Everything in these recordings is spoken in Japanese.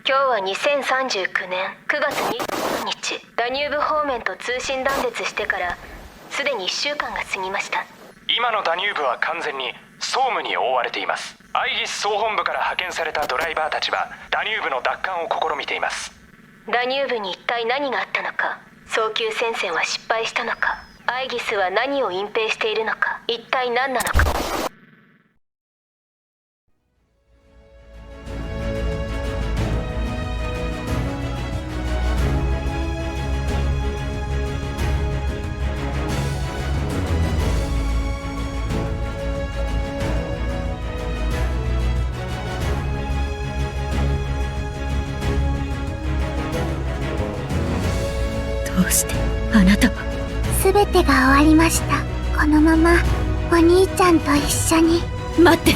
今日は2039年9月23日、ダニューブ方面と通信断絶してからすでに1週間が過ぎました。今のダニューブは完全に総務に覆われています。アイギス総本部から派遣されたドライバーたちはダニューブの奪還を試みています。ダニューブに一体何があったのか、早急戦線は失敗したのか、アイギスは何を隠蔽しているのか、一体何なのか。どうしてあなたは。全てが終わりました。このままお兄ちゃんと一緒に。待って。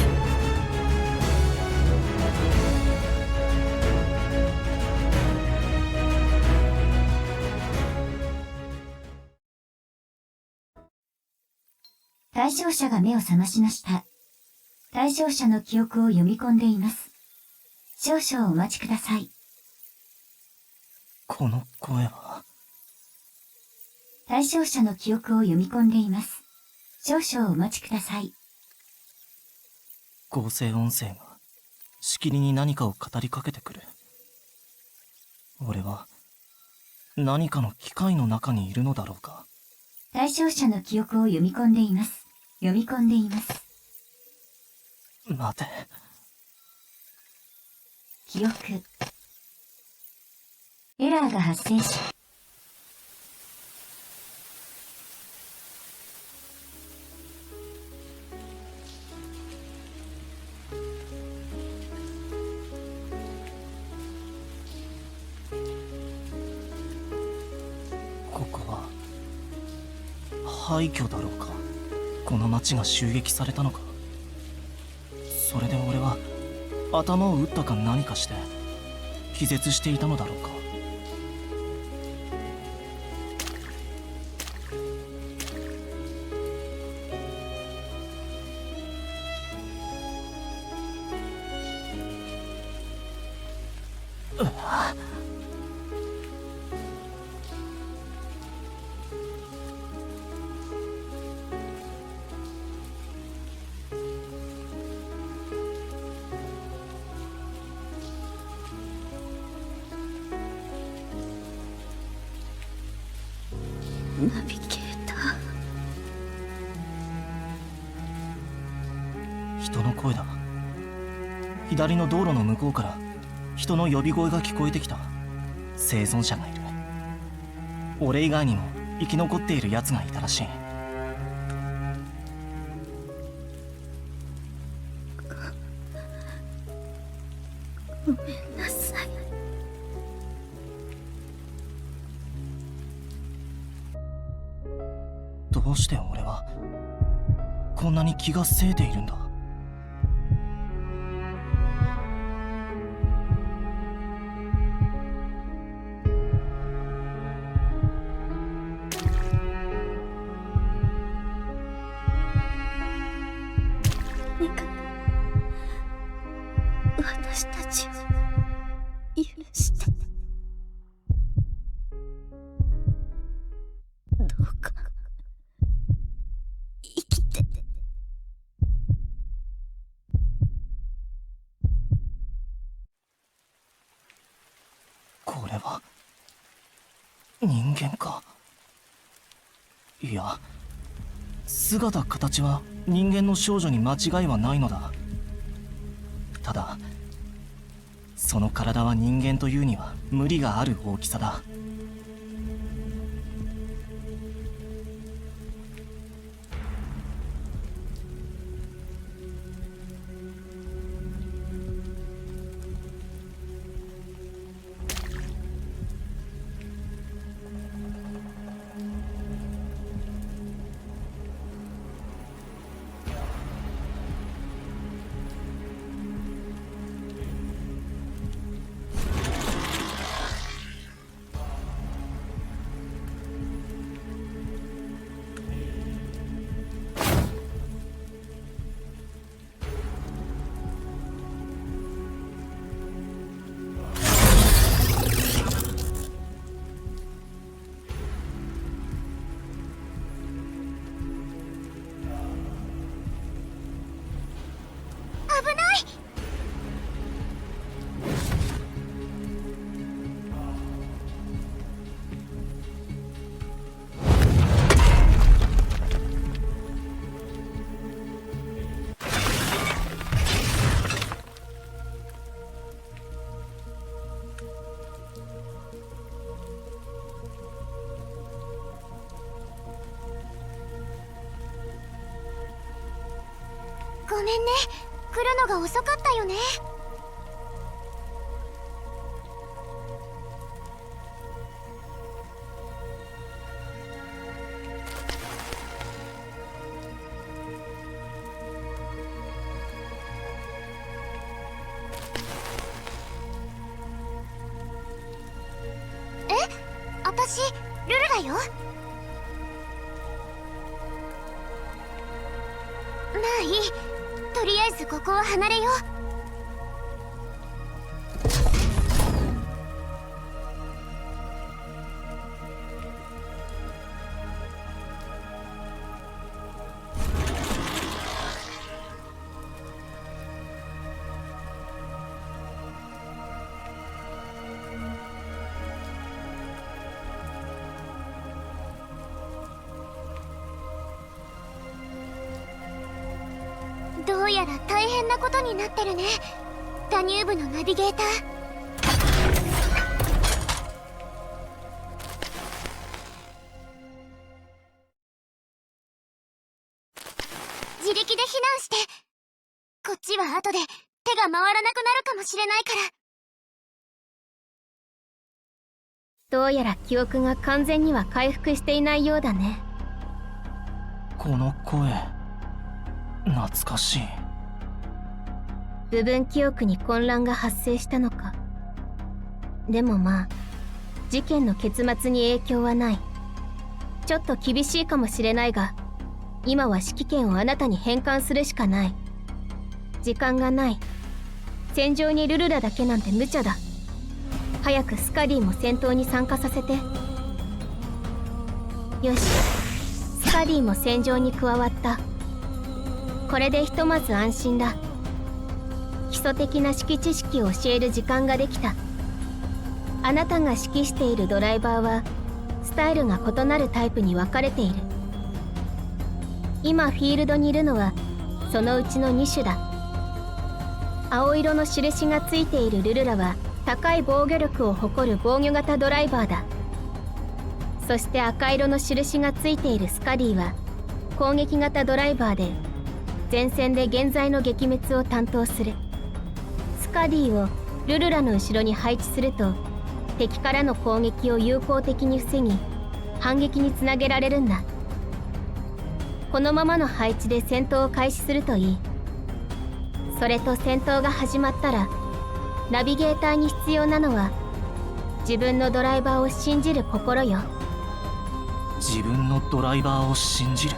対象者が目を覚ましました。対象者の記憶を読み込んでいます。少々お待ちください。この声は。対象者の記憶を読み込んでいます。少々お待ちください。合成音声がしきりに何かを語りかけてくる。俺は何かの機械の中にいるのだろうか。対象者の記憶を読み込んでいます。読み込んでいます。待て。記憶。エラーが発生し、ここは廃墟だろうか。この町が襲撃されたのか。それで俺は頭を打ったか何かして気絶していたのだろうか。ナビゲーター。人の声だ。左の道路の向こうから人の呼び声が聞こえてきた。生存者がいる。俺以外にも生き残っている奴がいたらしい。ごめんなさい。どうして俺はこんなに気がせいているんだ。私たちを許して。どうか生きて。これは人間か。いや、姿形は人間の少女に間違いはないのだ。ただその体は人間というには無理がある大きさだ。ごめんね。来るのが遅かったよね。私、ルルだよ。まあいい。とりあえずここを離れよう。どうやら大変なことになってるね。ダニューブのナビゲーター。自力で避難して。こっちは後で手が回らなくなるかもしれないから。どうやら記憶が完全には回復していないようだね。この声懐かしい。部分記憶に混乱が発生したのか。でもまあ事件の結末に影響はない。ちょっと厳しいかもしれないが、今は指揮権をあなたに返還するしかない。時間がない。戦場にルルラだけなんて無茶だ。早くスカディも戦闘に参加させて。よし、スカディも戦場に加わった。これでひとまず安心だ。基礎的な指揮知識を教える時間ができた。あなたが指揮しているドライバーはスタイルが異なるタイプに分かれている。今フィールドにいるのはそのうちの2種だ。青色の印がついているルルラは高い防御力を誇る防御型ドライバーだ。そして赤色の印がついているスカディは攻撃型ドライバーで、前線で現在の撃滅を担当する。スカディをルルラの後ろに配置すると、敵からの攻撃を有効的に防ぎ反撃につなげられるんだ。このままの配置で戦闘を開始するといい。それと戦闘が始まったら、ナビゲーターに必要なのは自分のドライバーを信じる心よ。自分のドライバーを信じる。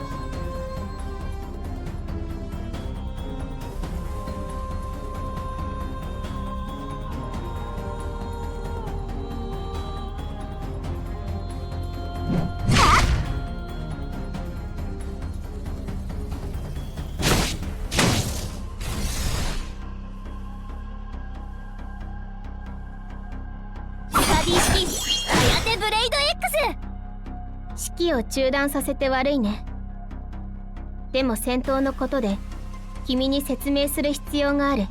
指揮を中断させて悪いね。でも戦闘のことで君に説明する必要がある。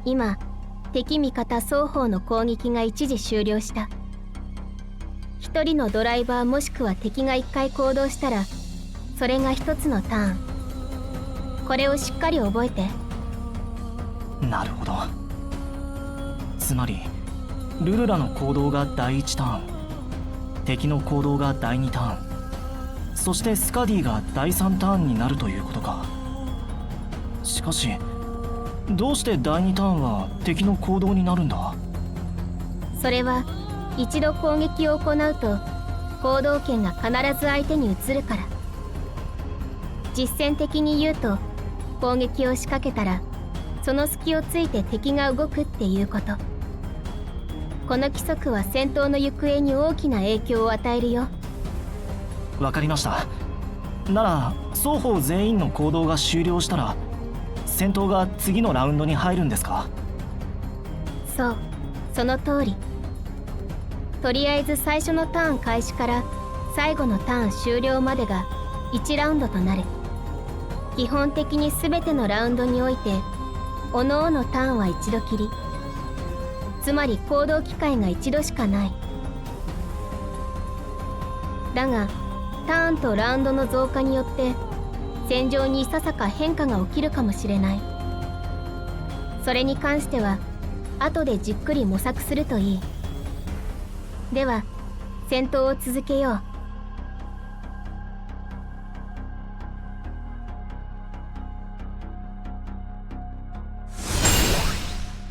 今敵味方双方の攻撃が一時終了した。一人のドライバーもしくは敵が一回行動したら、それが一つのターン。これをしっかり覚えて。なるほど。つまりルルラの行動が第1ターン、敵の行動が第2ターン、そしてスカディが第3ターンになるということか。しかしどうして第2ターンは敵の行動になるんだ？それは一度攻撃を行うと行動権が必ず相手に移るから。実戦的に言うと、攻撃を仕掛けたらその隙をついて敵が動くっていうこと。この規則は戦闘の行方に大きな影響を与えるよ。わかりました。なら双方全員の行動が終了したら戦闘が次のラウンドに入るんですか？そう、その通り。とりあえず最初のターン開始から最後のターン終了までが1ラウンドとなる。基本的に全てのラウンドにおいて各々ターンは一度きり。つまり行動機会が一度しかない。だがターンとラウンドの増加によって戦場にいささか変化が起きるかもしれない。それに関しては後でじっくり模索するといい。では戦闘を続けよう。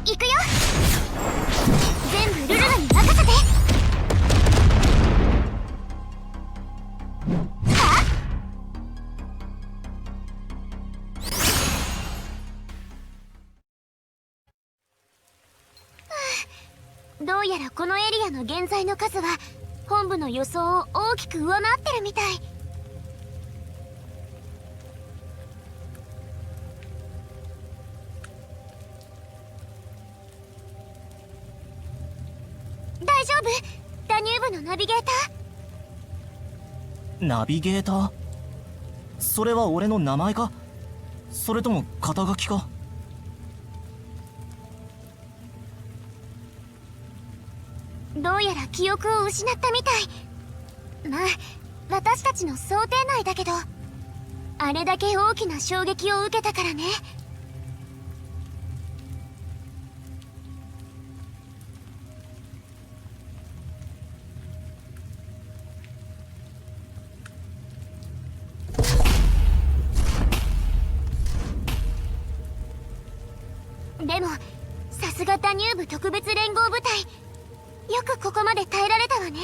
行くよ。全部ルルラに任せて。どうやらこのエリアの現在の数は本部の予想を大きく上回ってるみたい。大丈夫？ダニューブのナビゲーター？ナビゲーター？それは俺の名前か？それとも肩書きか？どうやら記憶を失ったみたい。まあ私たちの想定内だけど、あれだけ大きな衝撃を受けたからね。でもさすがダニューブ特別連合部隊、よくここまで耐えられたわね。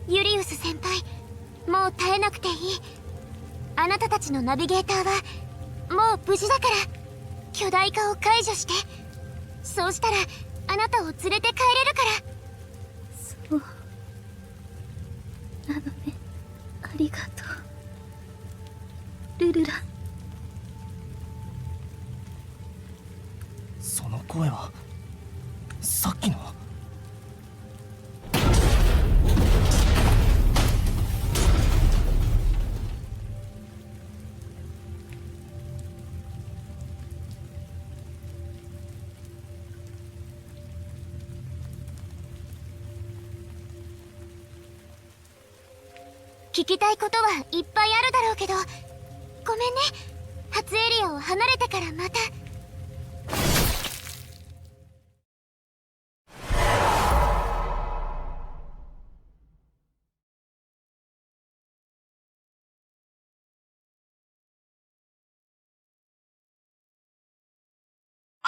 ユリウス先輩、もう耐えなくていい。あなたたちのナビゲーターはもう無事だから、巨大化を解除して、そうしたらあなたを連れて帰れるから。そうなのね。ありがとうルルラ。その声はさっきの。聞きたいことはいっぱいあるだろうけど、ごめんね。初エリアを離れてからまた。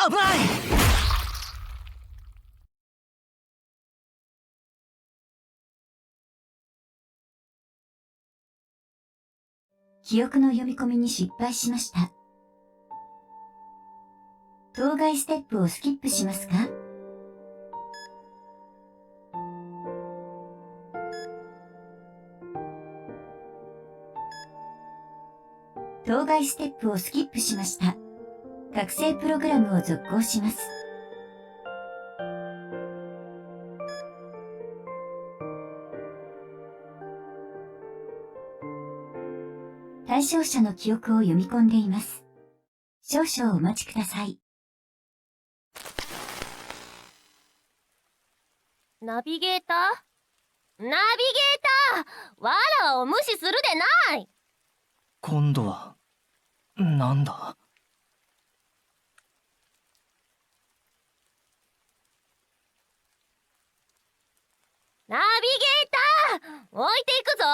危ない！記憶の読み込みに失敗しました。当該ステップをスキップしますか？当該ステップをスキップしました。覚醒プログラムを続行します。対象者の記憶を読み込んでいます。少々お待ちください。ナビゲーター？ナビゲーター！わらを無視するでない！今度はなんだ？ナビゲーター！置いていくぞ！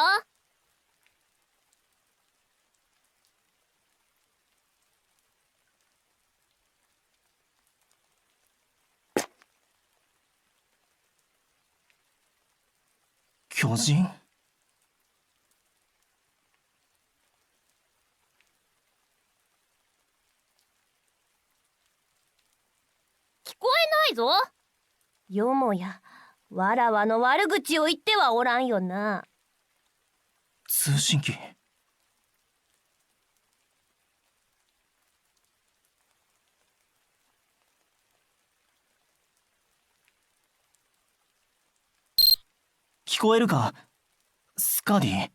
巨人？聞こえないぞ。よもやわらわの悪口を言ってはおらんよな。通信機。聞こえるか、スカディ？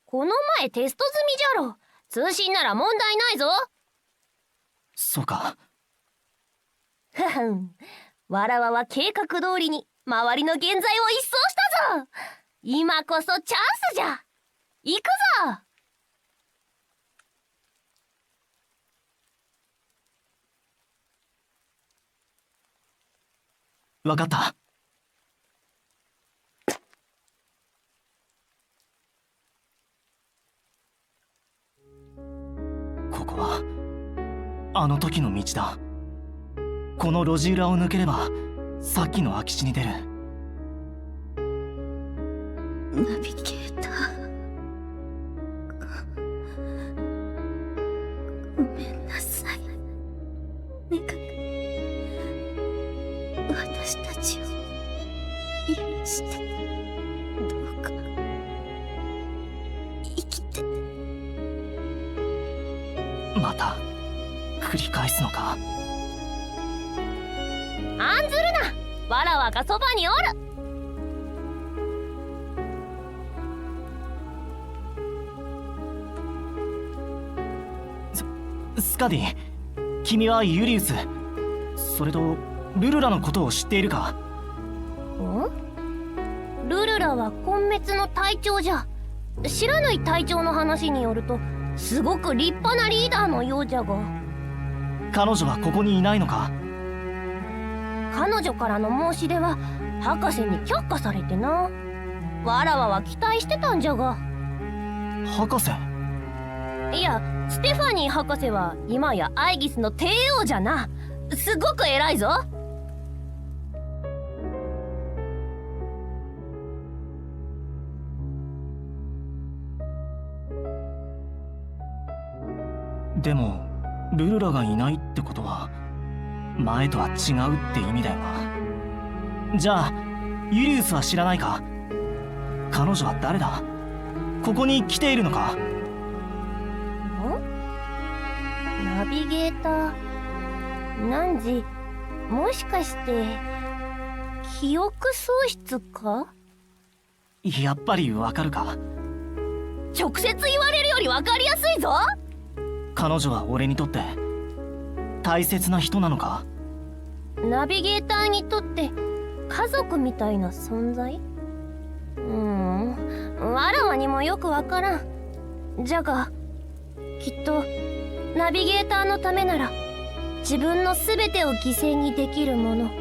この前テスト済みじゃろ。通信なら問題ないぞ。そうか。ふふん。わらわは計画通りに周りの現在を一掃したぞ。今こそチャンスじゃ。行くぞ。わかった。ここはあの時の道だ。この路地裏を抜ければさっきの空き地に出る。ナビゲーター、ごめんなさい。願う、私たちを許して、どうか生きて。また繰り返すのか。案ずるな、わらわがそばにおる。スカディ、君はユリウス、それとルルラのことを知っているか？ルルラは根滅の隊長じゃ。知らない隊長の話によるとすごく立派なリーダーのようじゃが。彼女はここにいないのか？彼女からの申し出は博士に却下されてな。わらわは期待してたんじゃが。博士？いや、ステファニー博士は今やアイギスの帝王じゃな。すごく偉いぞ。でもルルラがいないってことは前とは違うって意味だよな。じゃあユリウスは知らないか？彼女は誰だ？ここに来ているのか？ナビゲーター、何？もしかして記憶喪失か？やっぱりわかるか？直接言われるよりわかりやすいぞ。彼女は俺にとって大切な人なのか？ナビゲーターにとって家族みたいな存在？わらわにもよくわからん。じゃがきっとナビゲーターのためなら自分の全てを犠牲にできるもの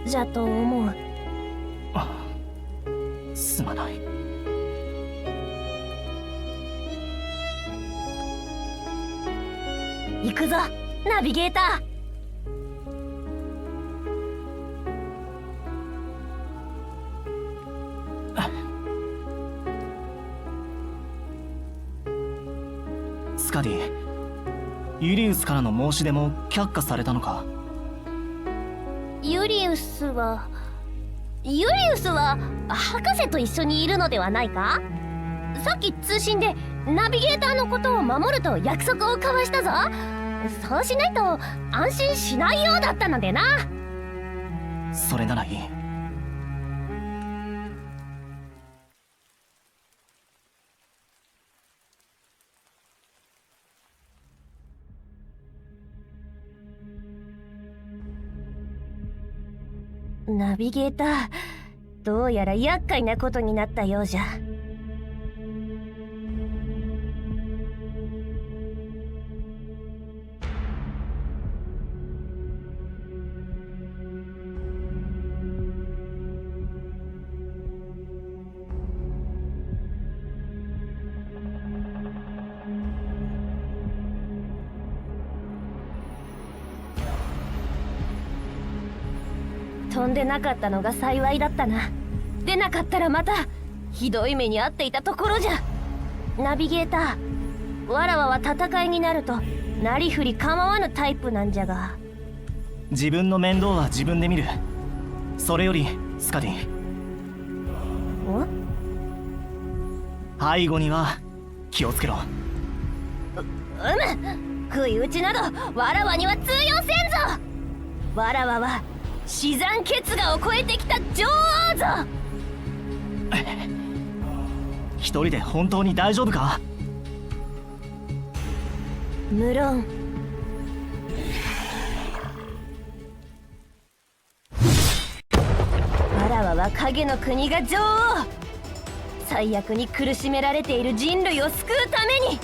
じゃと思う。すまない。行くぞナビゲーター。スカディ、ユリウスからの申し出も却下されたのか？ユリウスは博士と一緒にいるのではないか？さっき通信でナビゲーターのことを守ると約束を交わしたぞ。そうしないと安心しないようだったのでな。それならいい。ナビゲーター、どうやら厄介なことになったようじゃ。飛んでなかったのが幸いだったな。でなかったらまたひどい目に遭っていたところじゃ。ナビゲーター、わらわは戦いになるとなりふり構わぬタイプなんじゃが。自分の面倒は自分で見る。それよりスカディ、背後には気をつけろ。不意打ちなどわらわには通用せんぞ。わらわは死山決河を超えてきた女王ぞ。一人で本当に大丈夫か？無論。わらは影の国が女王。最悪に苦しめられている人類を救うために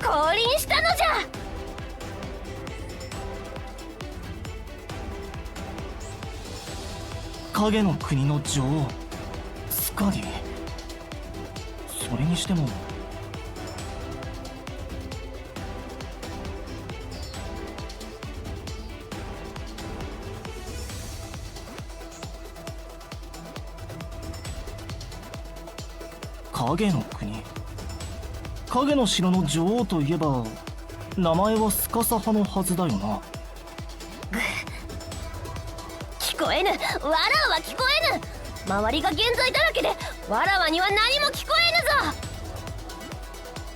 降臨したのじゃ。影の国の女王スカディ。それにしても影の国、影の城の女王といえば名前はスカサ派のはずだよな。聞こえぬ。わらわは聞こえぬ。周りが現在だらけでわらわには何も聞こえ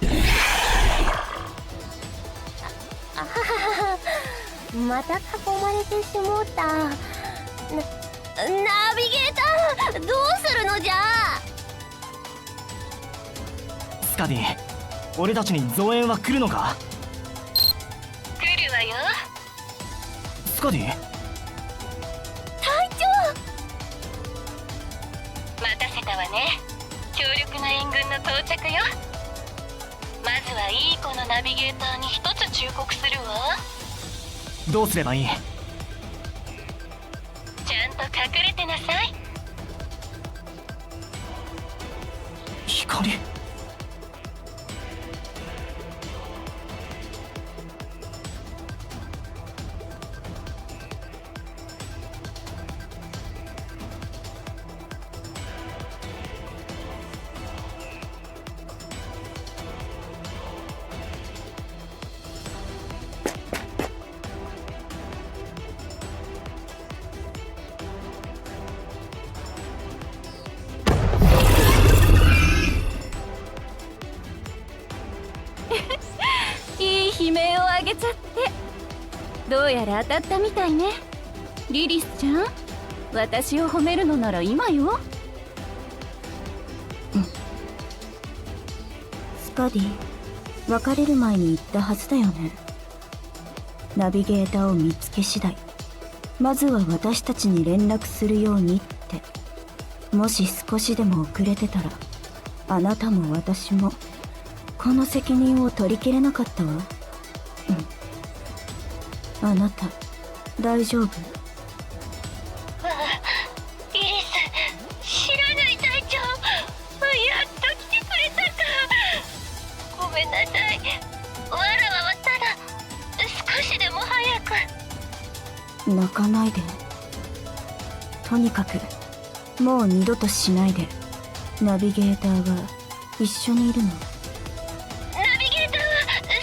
ぬぞ。あははは。また囲まれてしもうた。ナビゲーター、どうするのじゃ。スカディ、俺たちに増援は来るのか？来るわよ。スカディ、隊長。待たせたわね。強力な援軍の到着よ。まずはいい子のナビゲーターに一つ忠告するわ。どうすればいい？ちゃんと隠れてなさい。光。いい悲鳴をあげちゃって。どうやら当たったみたいね。リリスちゃん、私を褒めるのなら今よ。スカディ、別れる前に言ったはずだよね。ナビゲーターを見つけ次第、まずは私たちに連絡するようにって。もし少しでも遅れてたら、あなたも私もこの責任を取りきれなかったわ。あなた大丈夫？イリス、知らない隊長。やっと来てくれたか。ごめんなさい。わらわはただ少しでも早く。泣かないで。とにかくもう二度としないで。ナビゲーターが一緒にいるの。ナビゲーターは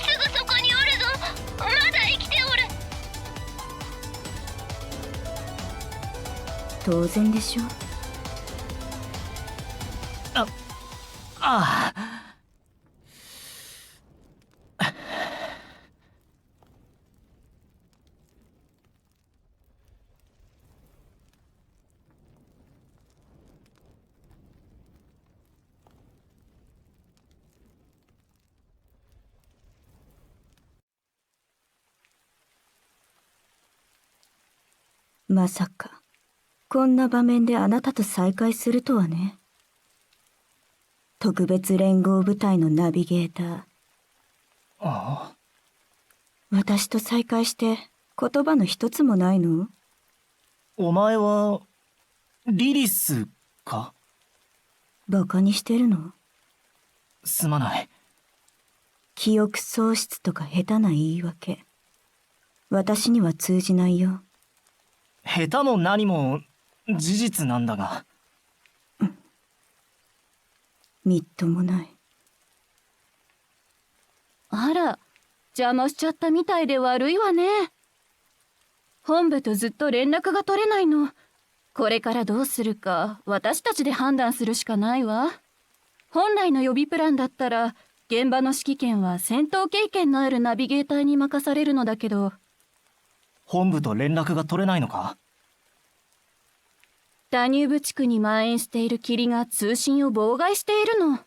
すぐそこにおるぞ。まだ生きておる。当然でしょ。ああ。まさかこんな場面であなたと再会するとはね。特別連合部隊のナビゲーター。ああ。私と再会して言葉の一つもないの？お前はリリスか？バカにしてるの？すまない。記憶喪失とか下手な言い訳、私には通じないよ。下手も何も事実なんだが。みっともない。あら、邪魔しちゃったみたいで悪いわね。本部とずっと連絡が取れないの。これからどうするか私たちで判断するしかないわ。本来の予備プランだったら現場の指揮権は戦闘経験のあるナビゲーターに任されるのだけど。本部と連絡が取れないのか？ダニューブ地区に蔓延している霧が通信を妨害しているの。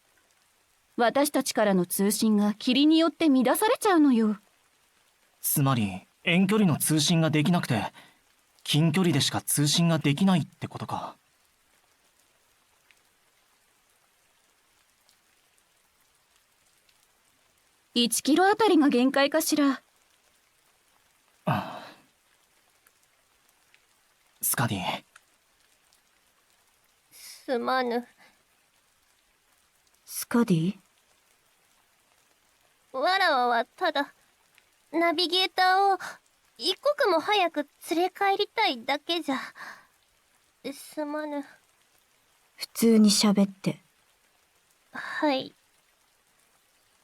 私たちからの通信が霧によって乱されちゃうのよ。つまり遠距離の通信ができなくて近距離でしか通信ができないってことか。1キロあたりが限界かしら。スカディ。すまぬ。スカディ？わらわはただナビゲーターを一刻も早く連れ帰りたいだけじゃ。すまぬ。普通に喋って。はい。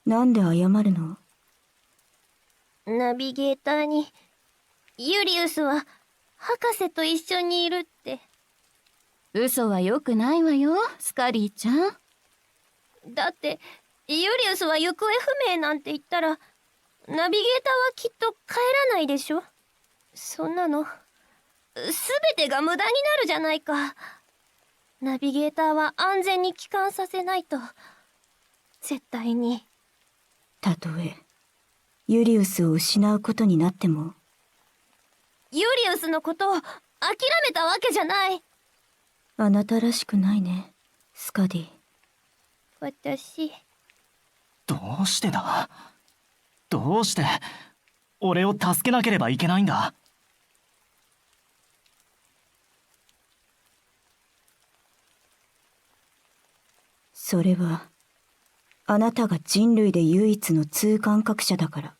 なんで謝るの？ナビゲーターにユリウスは博士と一緒にいるって。嘘はよくないわよ、スカリーちゃん。だってユリウスは行方不明なんて言ったらナビゲーターはきっと帰らないでしょ。そんなの全てが無駄になるじゃないか。ナビゲーターは安全に帰還させないと。絶対に。たとえユリウスを失うことになっても。ユリウスのことを諦めたわけじゃない。あなたらしくないね、スカディ。私。どうしてだ？どうして俺を助けなければいけないんだ？それはあなたが人類で唯一の通感覚者だから。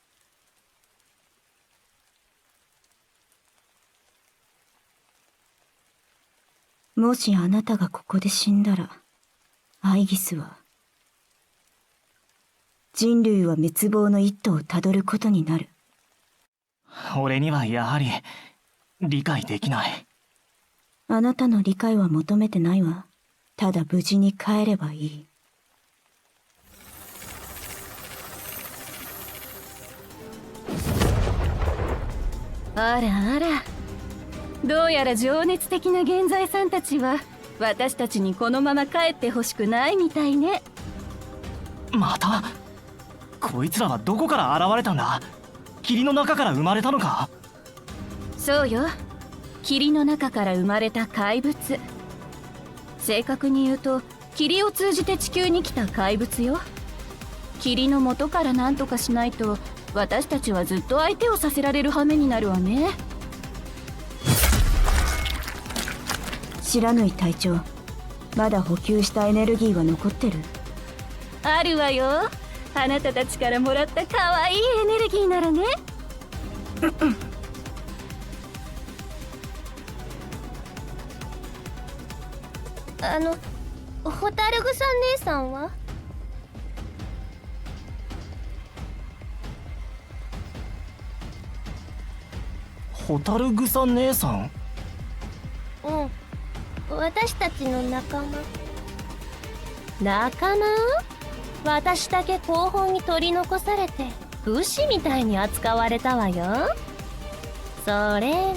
もしあなたがここで死んだら、アイギスは人類は滅亡の一途をたどることになる。俺にはやはり理解できない。あなたの理解は求めてないわ。ただ無事に帰ればいい。あらあら、どうやら情熱的な現在さんたちは私たちにこのまま帰ってほしくないみたいね。また？こいつらはどこから現れたんだ？霧の中から生まれたのか？そうよ、霧の中から生まれた怪物。正確に言うと霧を通じて地球に来た怪物よ。霧の元から何とかしないと私たちはずっと相手をさせられる羽目になるわね。知らぬい隊長、まだ補給したエネルギーは残ってる？あるわよ。あなたたちからもらった可愛いエネルギーならね。ホタルグサ姉さんは？ホタルグサ姉さん？うん、私たちの仲間。仲間？私だけ後方に取り残されて武士みたいに扱われたわよ。それに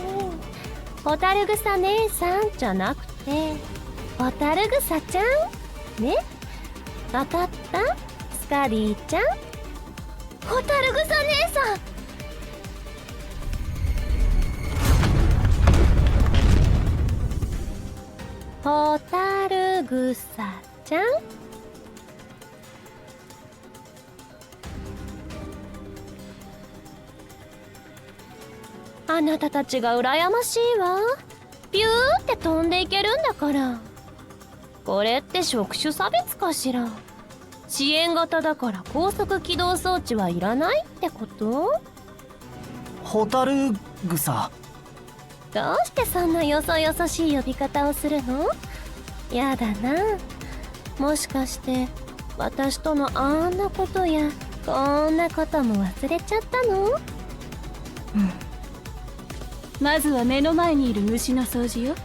ホタルグサ姉さんじゃなくてホタルグサちゃんね。わかった？スカリーちゃん。ホタルグサ姉さん。ホタルグサちゃん。あなたたちが羨ましいわ。ピューって飛んでいけるんだから。これって触手差別かしら。遅延型だから高速起動装置はいらないってこと？ホタルグサ。どうしてそんなよそよそしい呼び方をするの？やだな。もしかして私とのあんなことやこんなことも忘れちゃったの？まずは目の前にいる虫の掃除よ。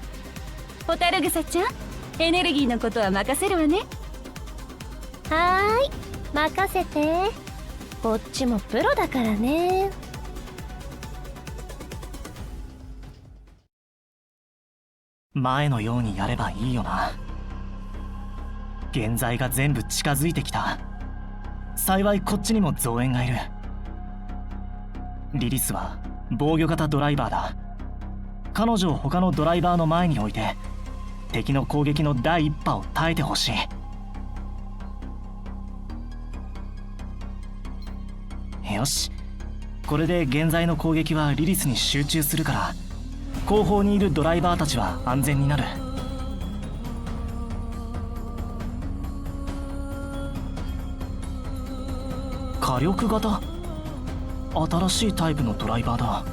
ホタルグサちゃん、エネルギーのことは任せるわね。はーい、任せて。こっちもプロだからね。前のようにやればいいよな。現在が全部近づいてきた。幸いこっちにも増援がいる。リリスは防御型ドライバーだ。彼女を他のドライバーの前に置いて敵の攻撃の第一波を耐えてほしい。よし、これで現在の攻撃はリリスに集中するから、後方にいるドライバーたちは安全になる。火力型？新しいタイプのドライバーだ。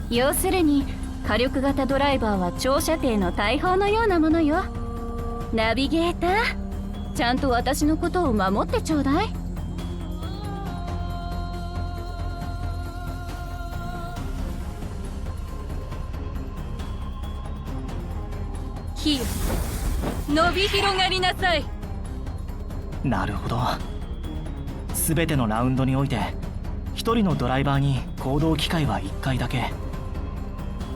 要するに火力型ドライバーは長射程の大砲のようなものよ。ナビゲーター、ちゃんと私のことを守ってちょうだい。火よ、伸び広がりなさい。なるほど。全てのラウンドにおいて1人のドライバーに行動機会は1回だけ。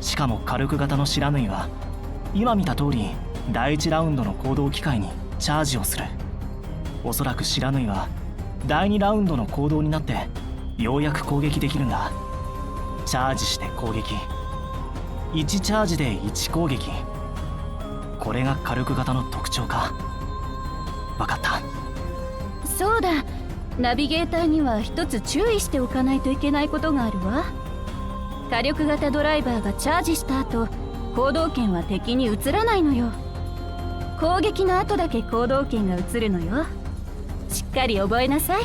しかも火力型の不知火は今見た通り第1ラウンドの行動機会にチャージをする。おそらく不知火は第2ラウンドの行動になってようやく攻撃できるんだ。チャージして攻撃、1チャージで1攻撃。これが火力型の特徴か。分かった。そうだ、ナビゲーターには一つ注意しておかないといけないことがあるわ。火力型ドライバーがチャージした後、行動圏は敵に移らないのよ。攻撃の後だけ行動圏が移るのよ。しっかり覚えなさい。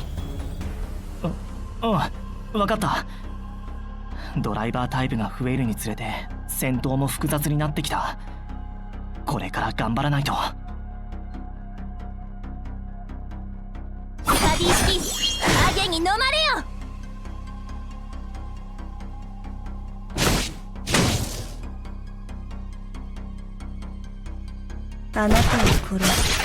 分かった。ドライバータイプが増えるにつれて戦闘も複雑になってきた。これから頑張らないと。スカディ式影に飲まれよ。あなたを殺す。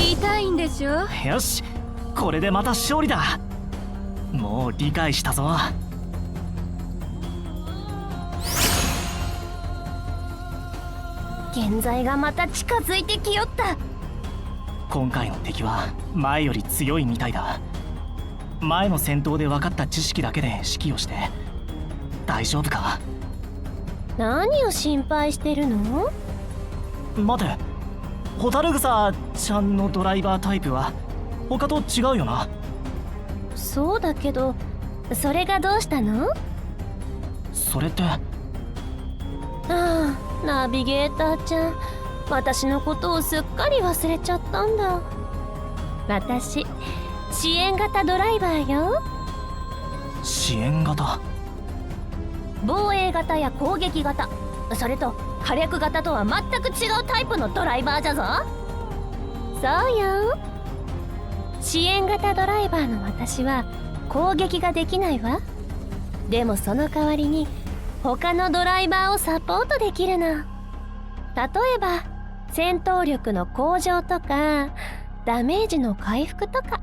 痛いんでしょ。よし、これでまた勝利だ。もう理解したぞ。現在がまた近づいてきよった。今回の敵は前より強いみたいだ。前の戦闘で分かった知識だけで指揮をして大丈夫か？何を心配してるの？待て、ホタルグサちゃんのドライバータイプは他と違うよな。そうだけど、それがどうしたの？それってナビゲーターちゃん、私のことをすっかり忘れちゃったんだ。私、支援型ドライバーよ。支援型？防衛型や攻撃型、それと火力型とは全く違うタイプのドライバーじゃぞ。そうよ。支援型ドライバーの私は攻撃ができないわ。でもその代わりに他のドライバーをサポートできるの。例えば戦闘力の向上とかダメージの回復とか、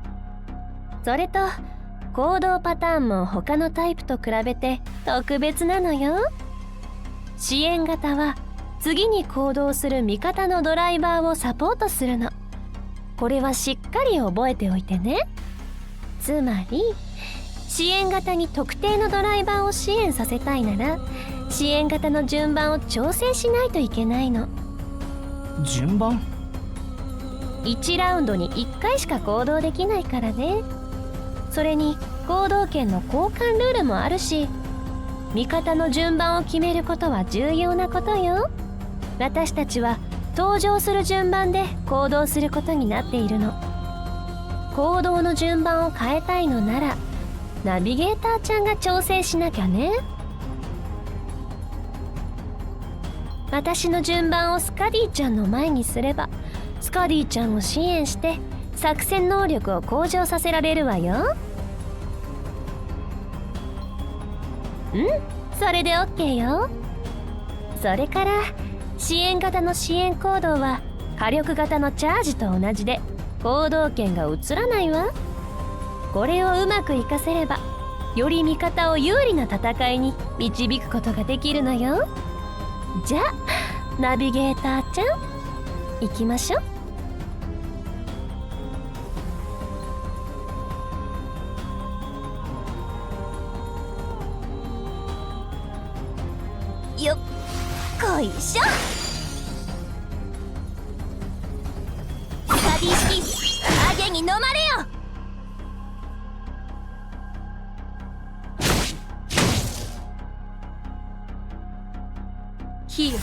それと行動パターンも他のタイプと比べて特別なのよ。支援型は次に行動する味方のドライバーをサポートするの。これはしっかり覚えておいてね。つまり支援型に特定のドライバーを支援させたいなら、支援型の順番を調整しないといけないの。順番1ラウンドに1回しか行動できないからね。それに行動権の交換ルールもあるし、味方の順番を決めることは重要なことよ。私たちは登場する順番で行動することになっているの。行動の順番を変えたいのならナビゲーターちゃんが調整しなきゃね。私の順番をスカディちゃんの前にすれば、スカディちゃんを支援して作戦能力を向上させられるわよ。それで OK よ。それから支援型の支援行動は火力型のチャージと同じで行動権が移らないわ。これをうまく活かせれば、より味方を有利な戦いに導くことができるのよ。じゃあナビゲーターちゃん、行きましょう。よっこいしょ。旅式影に飲まれよ。火よ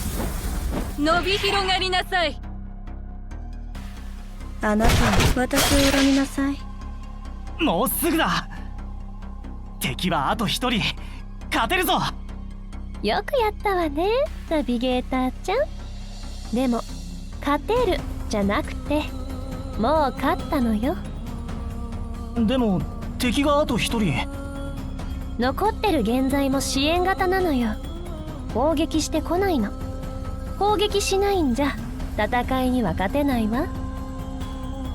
伸び広がりなさい。あなたは私を恨みなさい。もうすぐだ。敵はあと一人。勝てるぞ。よくやったわね、ナビゲーターちゃん。でも勝てるじゃなくてもう勝ったのよ。でも敵があと一人。残ってる現在も支援型なのよ。攻撃してこないの。攻撃しないんじゃ戦いには勝てないわ。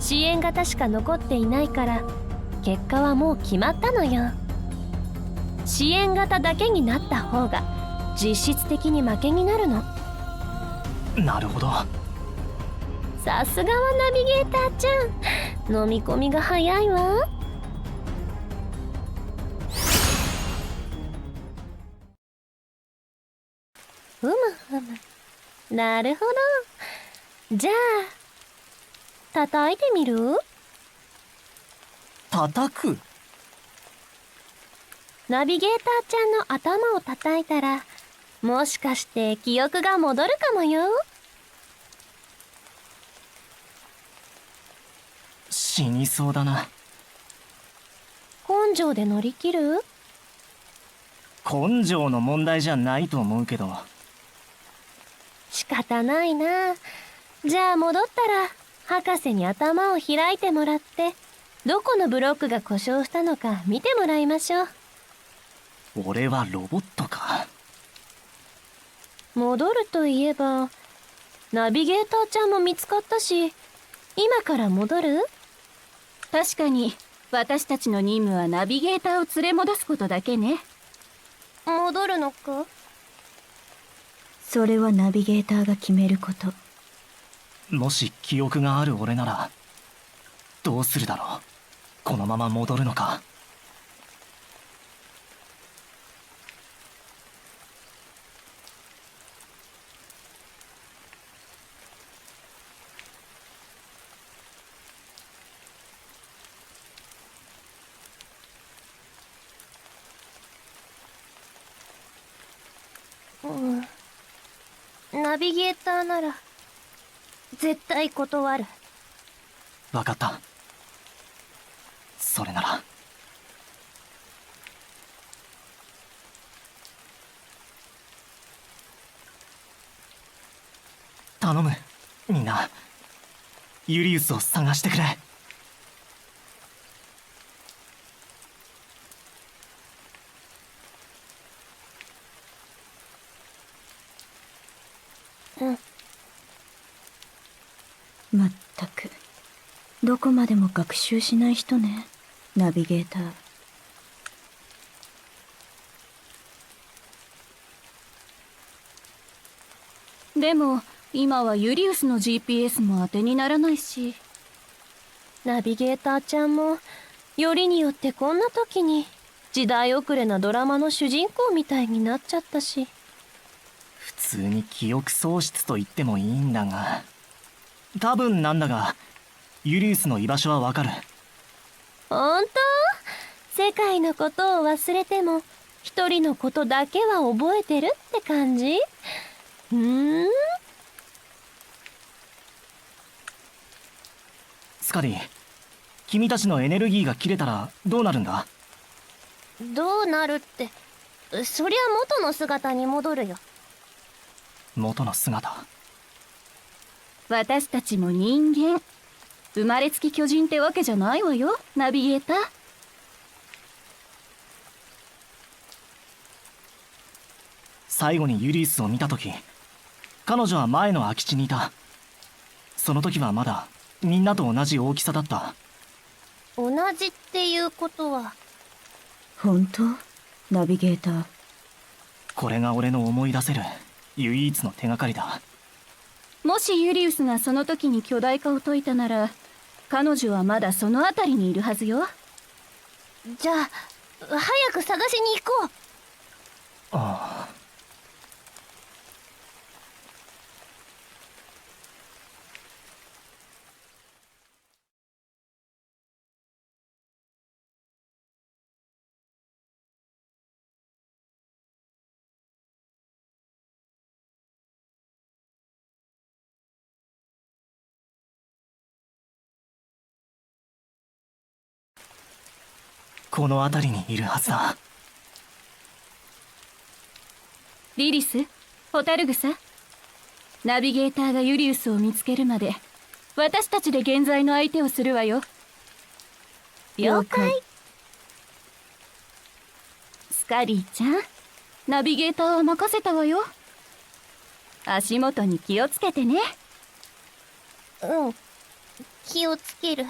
支援型しか残っていないから結果はもう決まったのよ。支援型だけになった方が実質的に負けになるの。なるほど。さすがはナビゲーターちゃん、飲み込みが早いわ。ふむふむ、なるほど。じゃあ叩いてみる？叩く？ナビゲーターちゃんの頭を叩いたらもしかして記憶が戻るかもよ。死にそうだな。根性で乗り切る？根性の問題じゃないと思うけど。仕方ないな。じゃあ戻ったら博士に頭を開いてもらってどこのブロックが故障したのか見てもらいましょう。俺はロボットか。戻るといえばナビゲーターちゃんも見つかったし、今から戻る？確かに私たちの任務はナビゲーターを連れ戻すことだけね。戻るのか？それはナビゲーターが決めること。もし記憶がある俺ならどうするだろう。このまま戻るのか。ナビゲーターなら絶対断る。わかった。それなら。頼む、みんな。ユリウスを探してくれ。まったくどこまでも学習しない人ね、ナビゲーター。でも今はユリウスの GPS も当てにならないし。ナビゲーターちゃんもよりによってこんな時に時代遅れなドラマの主人公みたいになっちゃったし。普通に記憶喪失と言ってもいいんだが、多分なんだがユリウスの居場所はわかる。ほんと？世界のことを忘れても一人のことだけは覚えてるって感じ？スカディ、君たちのエネルギーが切れたらどうなるんだ？どうなるって、そりゃ元の姿に戻るよ。元の姿。私たちも人間。生まれつき巨人ってわけじゃないわよ、ナビゲーター。最後にユリウスを見た時、彼女は前の空き地にいた。その時はまだみんなと同じ大きさだった。同じっていうことは。本当？ナビゲーター。これが俺の思い出せる唯一の手がかりだ。もしユリウスがその時に巨大化を解いたなら彼女はまだその辺りにいるはずよ。じゃあ早く探しに行こう。ああ。この辺りにいるはずだ。リリス、ホタルグサ、ナビゲーターがユリウスを見つけるまで私たちで現在の相手をするわよ。了解。スカリーちゃん、ナビゲーターは任せたわよ。足元に気をつけてね。うん、気をつける。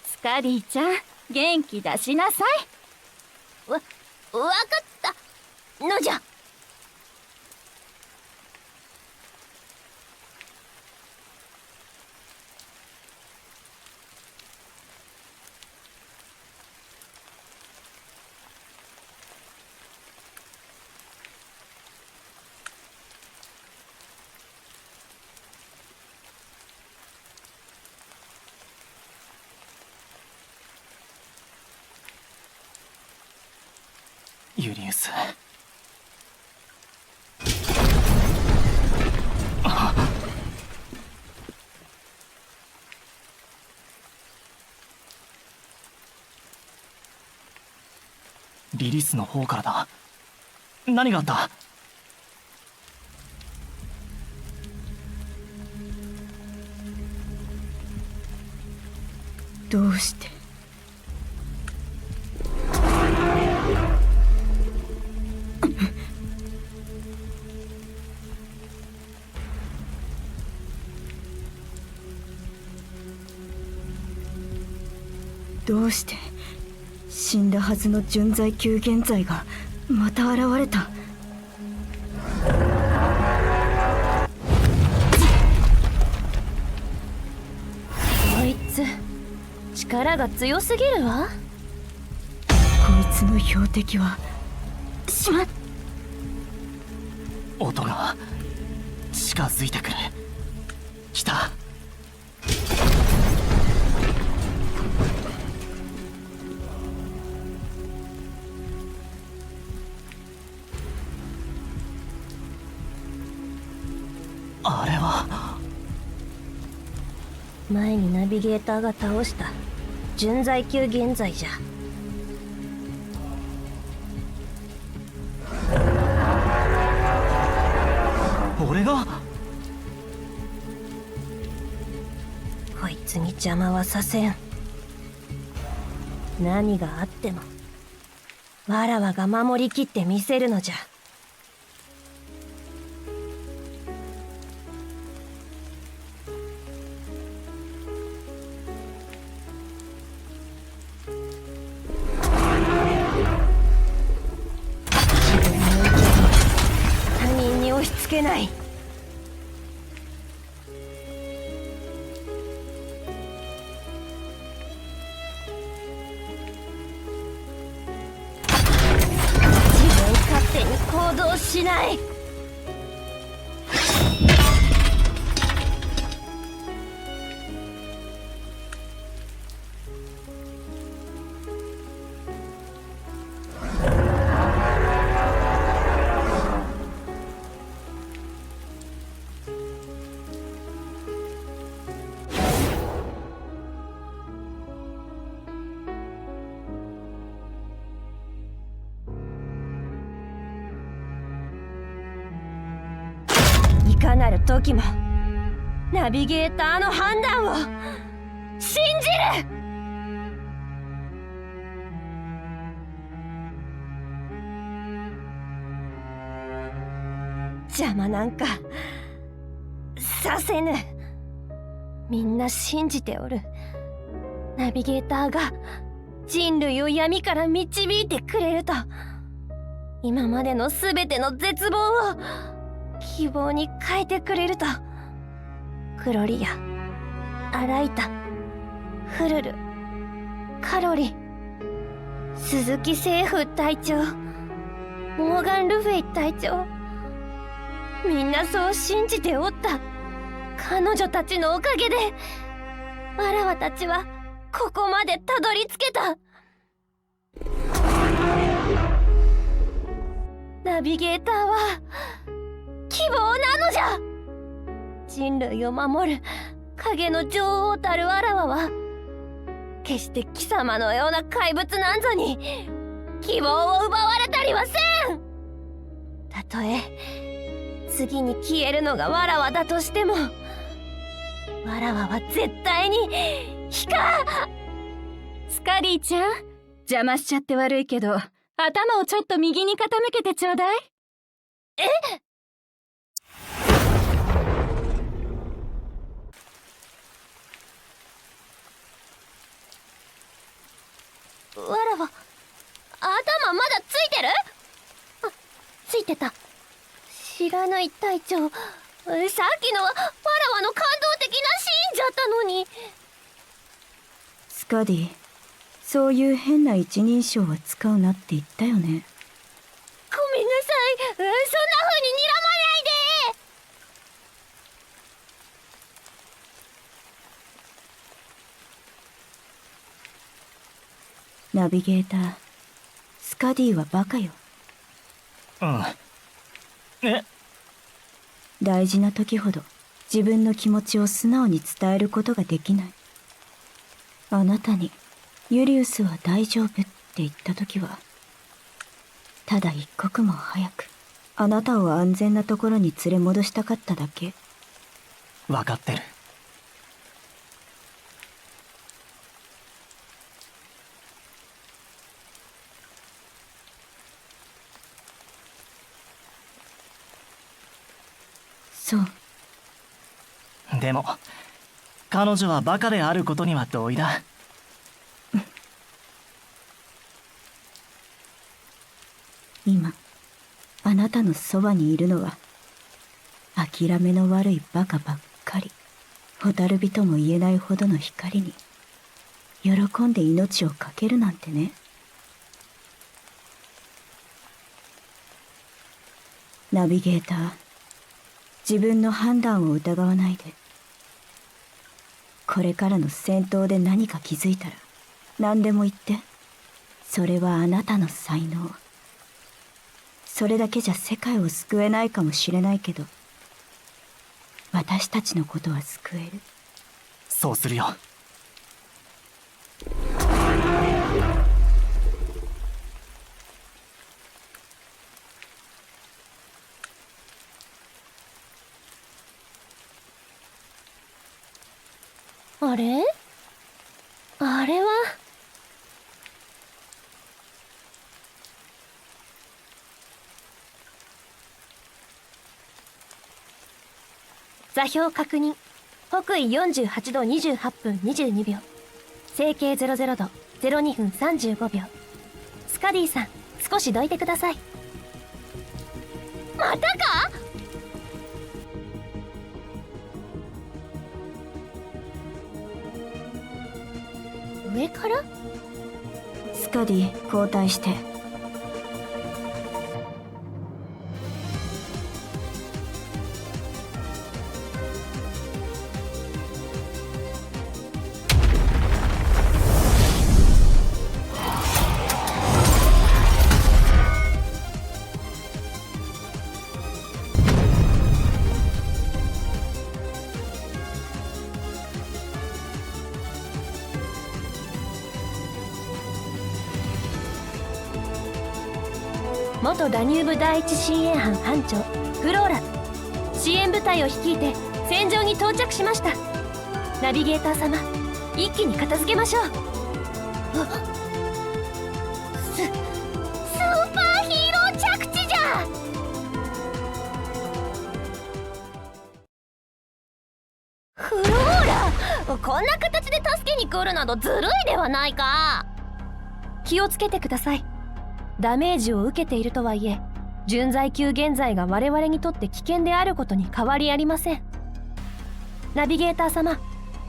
スカリーちゃん、元気出しなさい。わかったのじゃ。ユリウス。リリスの方からだ。何があった？どうして？どうして死んだはずの純在級現在がまた現れた。こいつ力が強すぎるわ。こいつの標的はしまっ。音が近づいてくる。来た。あれは前にナビゲーターが倒した純在級現在じゃ。俺が？こいつに邪魔はさせん。何があってもわらわが守りきってみせるのじゃ。自分の意見を他人に押し付けない。勝手に行動しない。いかなる時もナビゲーターの判断を信じる。邪魔なんかさせぬ。みんな信じておる。ナビゲーターが人類を闇から導いてくれると。今までのすべての絶望を希望に変えてくれると。クロリア、アライタ、フルル、カロリ、鈴木政府隊長、モーガン・ルフェイ隊長、みんなそう信じておった。彼女たちのおかげでわらわたちはここまでたどり着けた。ナビゲーターは希望なのじゃ。人類を守る影の女王たるわらわは決して貴様のような怪物なんぞに希望を奪われたりはせん。たとえ次に消えるのがわらわだとしても、わらわは絶対にスカディちゃん、邪魔しちゃって悪いけど頭をちょっと右に傾けてちょうだい。わらわ、頭まだついてる？あ、ついてた。知らない隊長、さっきのはわらわの感動的なシーンじゃったのに。スカディ、そういう変な一人称は使うなって言ったよね。ごめんなさい、そんな風に睨まないで。ナビゲーター、スカディはバカよ。うん。大事な時ほど自分の気持ちを素直に伝えることができない。あなたにユリウスは大丈夫って言った時は、ただ一刻も早くあなたを安全なところに連れ戻したかっただけ。分かってる。そう。でも彼女はバカであることには同意だ。今あなたのそばにいるのは諦めの悪いバカばっかり。蛍火とも言えないほどの光に喜んで命を懸けるなんてね。ナビゲーター、自分の判断を疑わないで。これからの戦闘で何か気づいたら何でも言って。それはあなたの才能。それだけじゃ世界を救えないかもしれないけど、私たちのことは救える。そうするよ。あれ？あれは座標確認。北緯48度28分22秒、整形00度02分35秒。スカディさん、少しどいてください。またか？上から？スカディ、交代して。元ダニューブ第一親衛班班長フローラ、支援部隊を率いて戦場に到着しました。ナビゲーター様、一気に片付けましょう。スーパーヒーロー着地じゃ。フローラ、こんな形で助けに来るなどずるいではないか。気をつけてください。ダメージを受けているとはいえ、準在級現在が我々にとって危険であることに変わりありません。ナビゲーター様、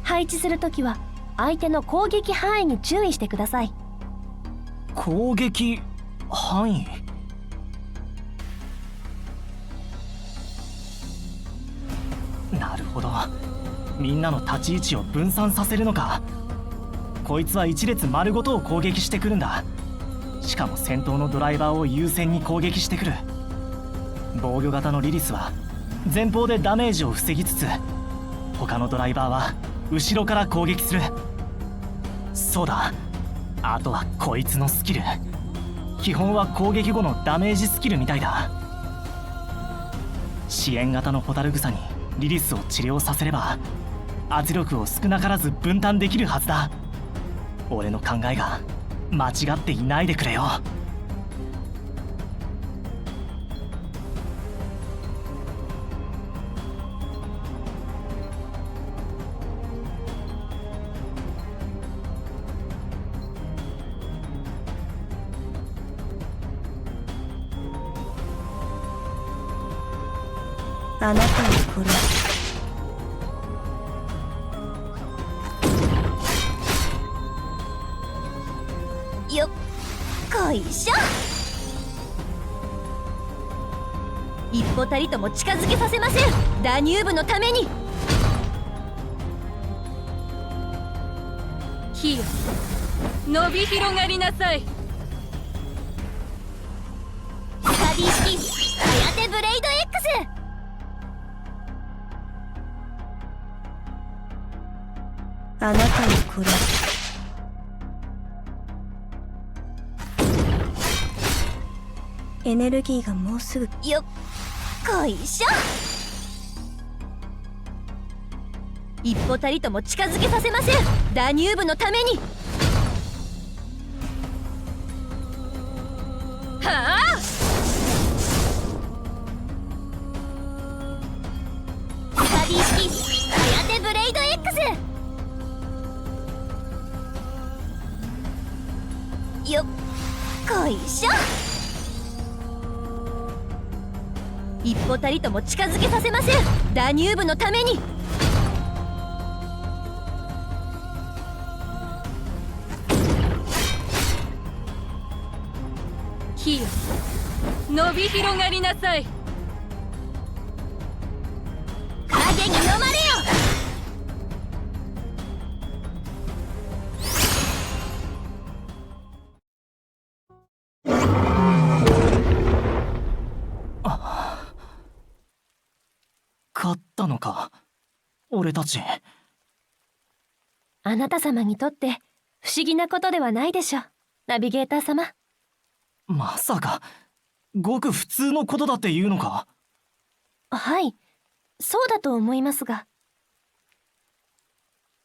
配置するときは相手の攻撃範囲に注意してください。攻撃範囲？なるほど、みんなの立ち位置を分散させるのか。こいつは一列丸ごとを攻撃してくるんだ。しかも先頭のドライバーを優先に攻撃してくる。防御型のリリスは前方でダメージを防ぎつつ、他のドライバーは後ろから攻撃する。そうだ。あとはこいつのスキル。基本は攻撃後のダメージスキルみたいだ。支援型のホタルグサにリリスを治療させれば圧力を少なからず分担できるはずだ。俺の考えが間違っていないでくれよ。あなたを殺す。よっこいしょ。一歩たりとも近づけさせません。ダニューブのために。火よ、伸び広がりなさい。スタディ式ハヤテブレイド X。 あなたを殺す。エネルギーがもうすぐ。よっこいしょ。一歩たりとも近づけさせません。ダニューブのために。はあ。スタディ式ハヤテブレイド X。 よっこいしょ。一歩たりとも近づけさせません。ダニューブのために。火よ、伸び広がりなさい。影に飲まれよ。勝ったのか俺たち。あなた様にとって不思議なことではないでしょう、ナビゲーター様。まさかごく普通のことだって言うのか。はい、そうだと思いますが。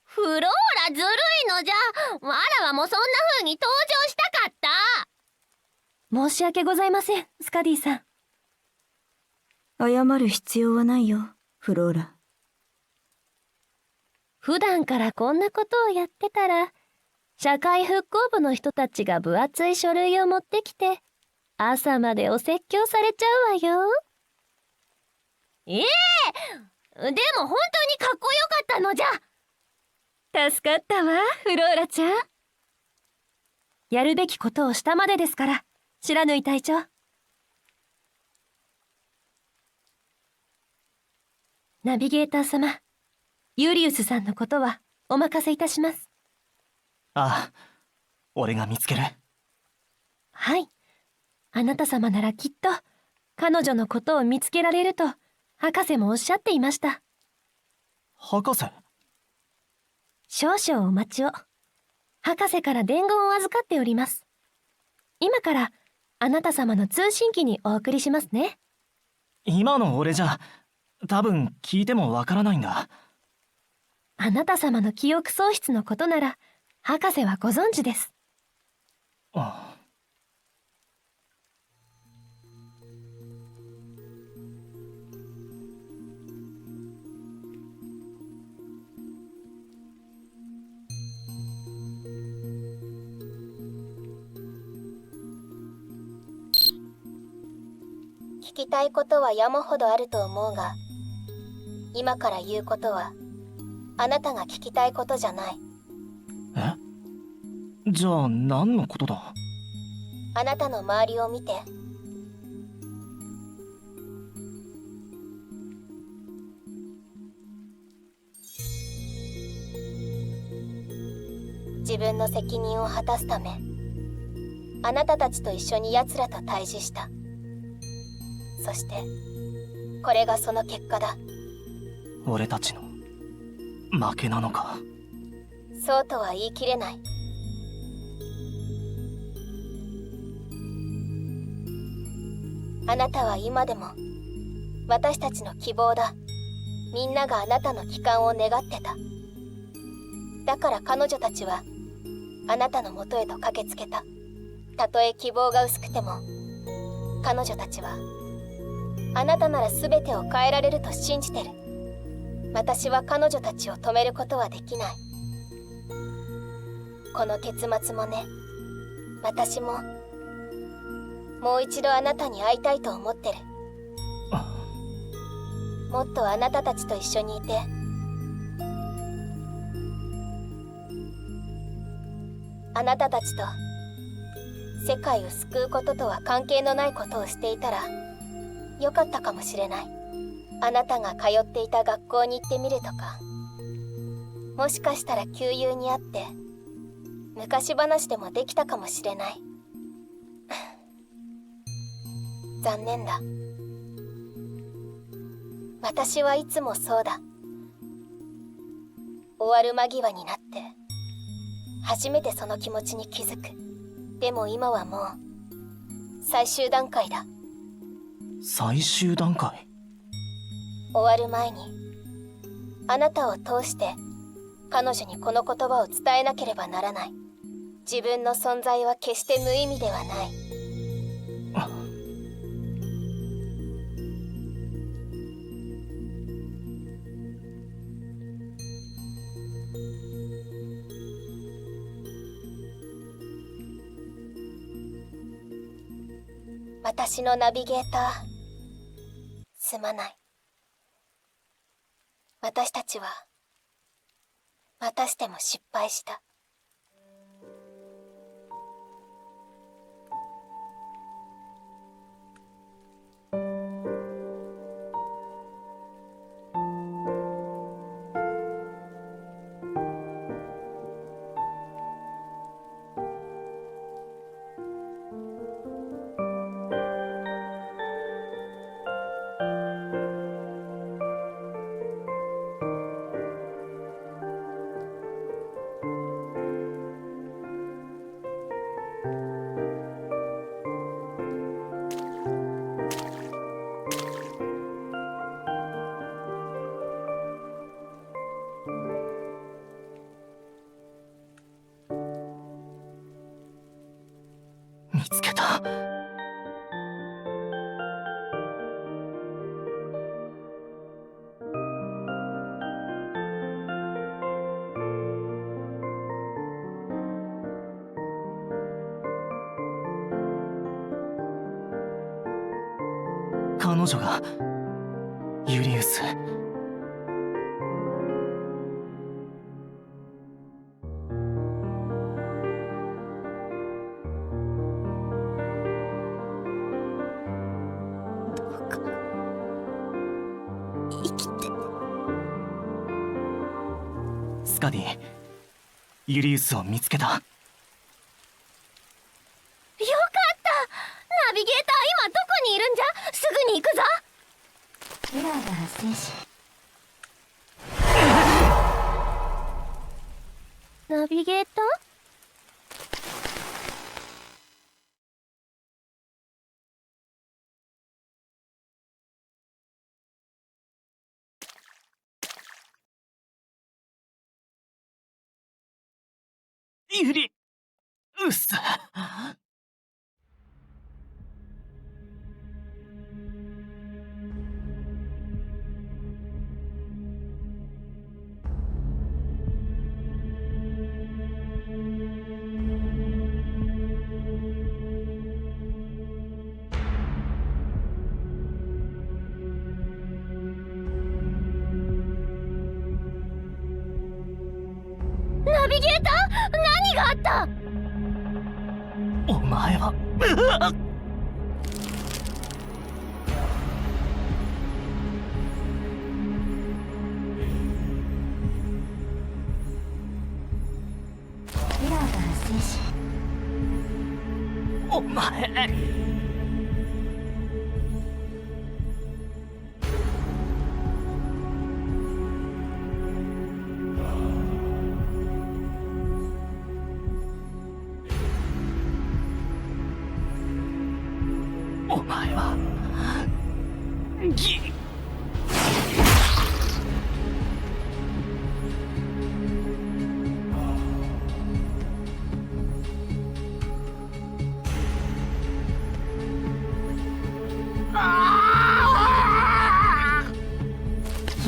フローラずるいのじゃ。わらわもそんな風に登場したかった。申し訳ございません、スカディさん。謝る必要はないよ、フローラ。普段からこんなことをやってたら、社会復興部の人たちが分厚い書類を持ってきて、朝までお説教されちゃうわよ。でも本当にかっこよかったのじゃ。助かったわ、フローラちゃん。やるべきことをしたまでですから、白縫隊長。ナビゲーター様、ユリウスさんのことはお任せいたします。ああ、俺が見つける。はい。あなた様ならきっと彼女のことを見つけられると博士もおっしゃっていました。博士？少々お待ちを。博士から伝言を預かっております。今からあなた様の通信機にお送りしますね。今の俺じゃ多分聞いてもわからないんだ。あなた様の記憶喪失のことなら博士はご存知です。ああ。聞きたいことは山ほどあると思うが、今から言うことはあなたが聞きたいことじゃない。え？じゃあ何のことだ？あなたの周りを見て。自分の責任を果たすため、あなたたちと一緒に奴らと対峙した。そしてこれがその結果だ。俺たちの負けなのか。そうとは言い切れない。あなたは今でも私たちの希望だ。みんながあなたの帰還を願ってた。だから彼女たちはあなたのもとへと駆けつけた。たとえ希望が薄くても彼女たちはあなたなら全てを変えられると信じてる。私は彼女たちを止めることはできない。この結末もね、私ももう一度あなたに会いたいと思ってる。もっとあなたたちと一緒にいて、あなたたちと世界を救うこととは関係のないことをしていたらよかったかもしれない。あなたが通っていた学校に行ってみるとか、もしかしたら旧友に会って昔話でもできたかもしれない。残念だ。私はいつもそうだ。終わる間際になって初めてその気持ちに気づく。でも今はもう最終段階だ。最終段階？終わる前にあなたを通して彼女にこの言葉を伝えなければならない。自分の存在は決して無意味ではない。私のナビゲーター、すまない。私たちはまたしても失敗した。見つけた。彼女がユリウス。スカディ、ユリウスを見つけた。よかったナビゲーター今どこにいるんじゃ。すぐに行くぞ。エラーが発生し、ナビゲーターユリウス。ナビゲーター何があった。お前はエラーが発生し、お前。お前は記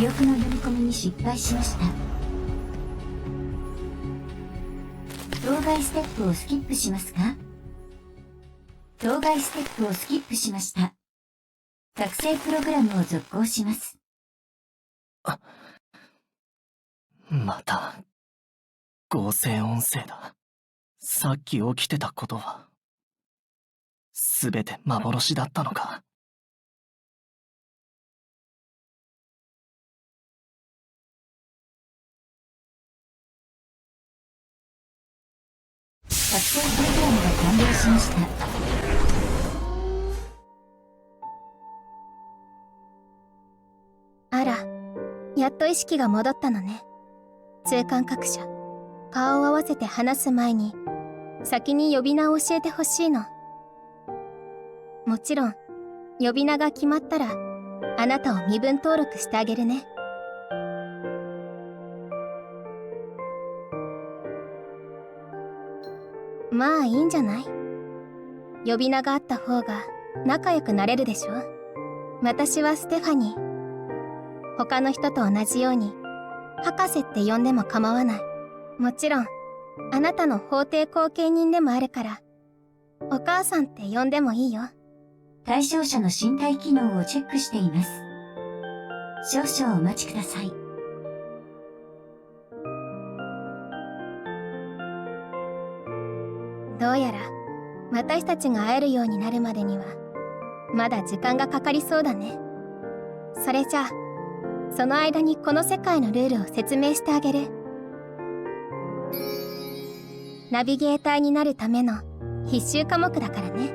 憶の読み込みに失敗しました。当該ステップをスキップしますか？当該ステップをスキップしました。作成プログラムを続行します。また合成音声だ。さっき起きてたことは全て幻だったのか。作成プログラムが完了しました。あら、やっと意識が戻ったのね。通関各社、顔を合わせて話す前に先に呼び名を教えてほしいの。もちろん呼び名が決まったらあなたを身分登録してあげるね。まあいいんじゃない？呼び名があった方が仲良くなれるでしょ。私はステファニー。他の人と同じように博士って呼んでも構わない。もちろんあなたの法定後見人でもあるからお母さんって呼んでもいいよ。対象者の身体機能をチェックしています。少々お待ちください。どうやら私たちが会えるようになるまでにはまだ時間がかかりそうだね。それじゃあその間にこの世界のルールを説明してあげる。ナビゲーターになるための必修科目だからね。